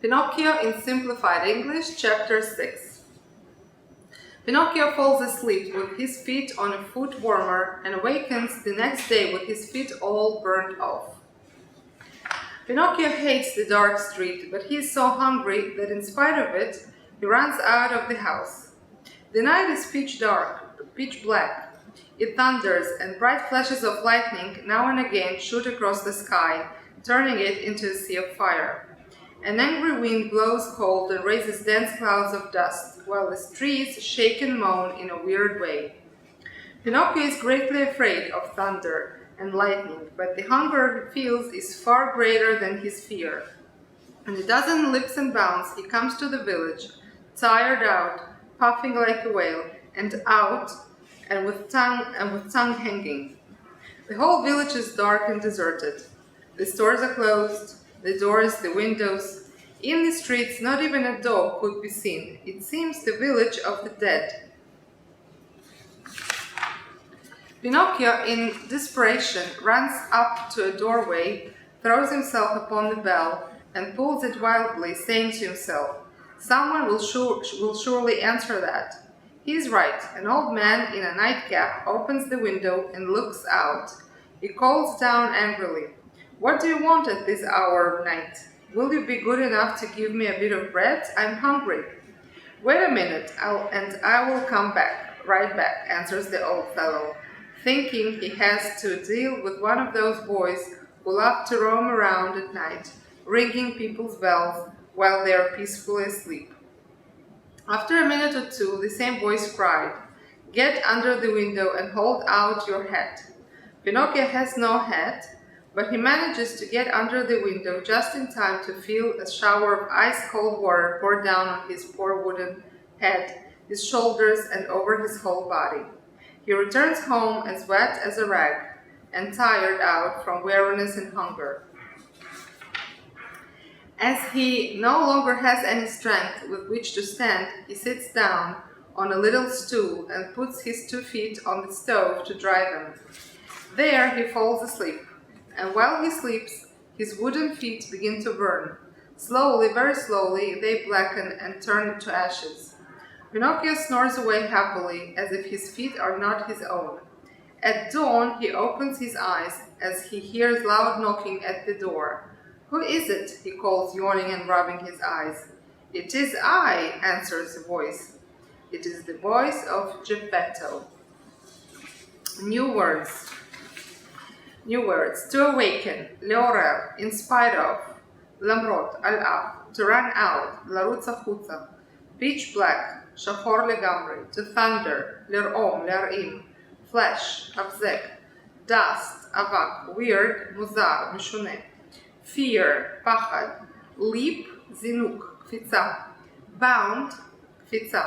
Pinocchio in Simplified English, Chapter 6. Pinocchio falls asleep with his feet on a foot warmer and awakens the next day with his feet all burnt off. Pinocchio hates the dark street, but he is so hungry that in spite of it, he runs out of the house. The night is pitch dark, pitch black. It thunders, and bright flashes of lightning now and again shoot across the sky, turning it into a sea of fire. An angry wind blows cold and raises dense clouds of dust, while the trees shake and moan in a weird way. Pinocchio is greatly afraid of thunder and lightning, but the hunger he feels is far greater than his fear. In a dozen leaps and bounds he comes to the village, tired out, puffing like a whale, and out, and with tongue hanging. The whole village is dark and deserted. The stores are closed, the doors, the windows. In the streets, not even a dog could be seen. It seems the village of the dead. Pinocchio, in desperation, runs up to a doorway, throws himself upon the bell, and pulls it wildly, saying to himself, "Someone will surely answer that." He is right. An old man in a nightcap opens the window and looks out. He calls down angrily, "What do you want at this hour of night? Will you be good enough to give me a bit of bread? I'm hungry." "Wait a minute, and I will come right back," answers the old fellow, thinking he has to deal with one of those boys who love to roam around at night, ringing people's bells while they are peacefully asleep. After a minute or two, the same voice cried, "Get under the window and hold out your hat." Pinocchio has no hat, but he manages to get under the window just in time to feel a shower of ice-cold water pour down on his poor wooden head, his shoulders, and over his whole body. He returns home as wet as a rag and tired out from weariness and hunger. As he no longer has any strength with which to stand, he sits down on a little stool and puts his 2 feet on the stove to dry them. There he falls asleep, and while he sleeps, his wooden feet begin to burn. Slowly, very slowly, they blacken and turn into ashes. Pinocchio snores away happily, as if his feet are not his own. At dawn, he opens his eyes as he hears loud knocking at the door. "Who is it?" he calls, yawning and rubbing his eyes. "It is I," answers the voice. It is the voice of Geppetto. New words. To awaken, לעורר, in spite of, למרות, על אף, to run out, לרוץ החוצה, pitch black, שחור לגמרי, to thunder, לרעום, להרעים, flash, הבזק, dust, אבק, weird, מוזר, משונה, fear, פחד, leap, זינוק, קפיצה, bound, קפיצה,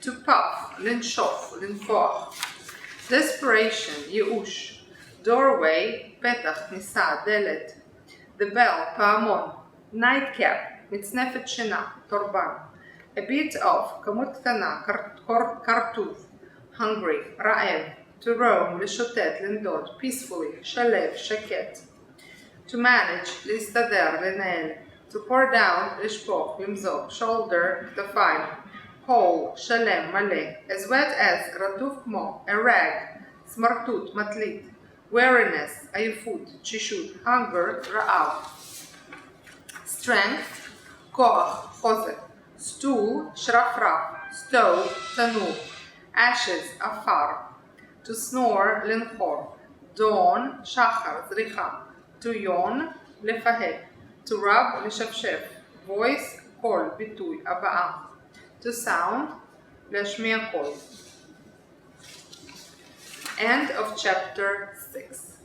to puff, לנשוף, לנפוח, desperation, ייאוש, doorway, פתח, כניסה, דלת, the bell, פעמון, nightcap, מצנפת שינה, תורבן, a bit of, כמות קטנה, כרטוב, hungry, רעב, to roam, לשוטט, לנדוד, peacefully, שלב, שקט, to manage, להסתדר, לנהל, to pour down, לשפוך, למזוג, shoulder, כתפיים, whole, שלם, מלא, as wet as, רטוב כמו, a rag, סמרטוט, מטלית, weariness, עייפות, תשישות, hunger, רעב, strength, כוח, חוזק, stool, שרפרף, stove, תנור, ashes, עפר, to snore, לנחור, dawn, שחר, זריחה, to yawn, לפהק, to rub, לשפשף, voice, קול, ביטוי, הבעה, to sound, להשמיע קול. End of chapter 6.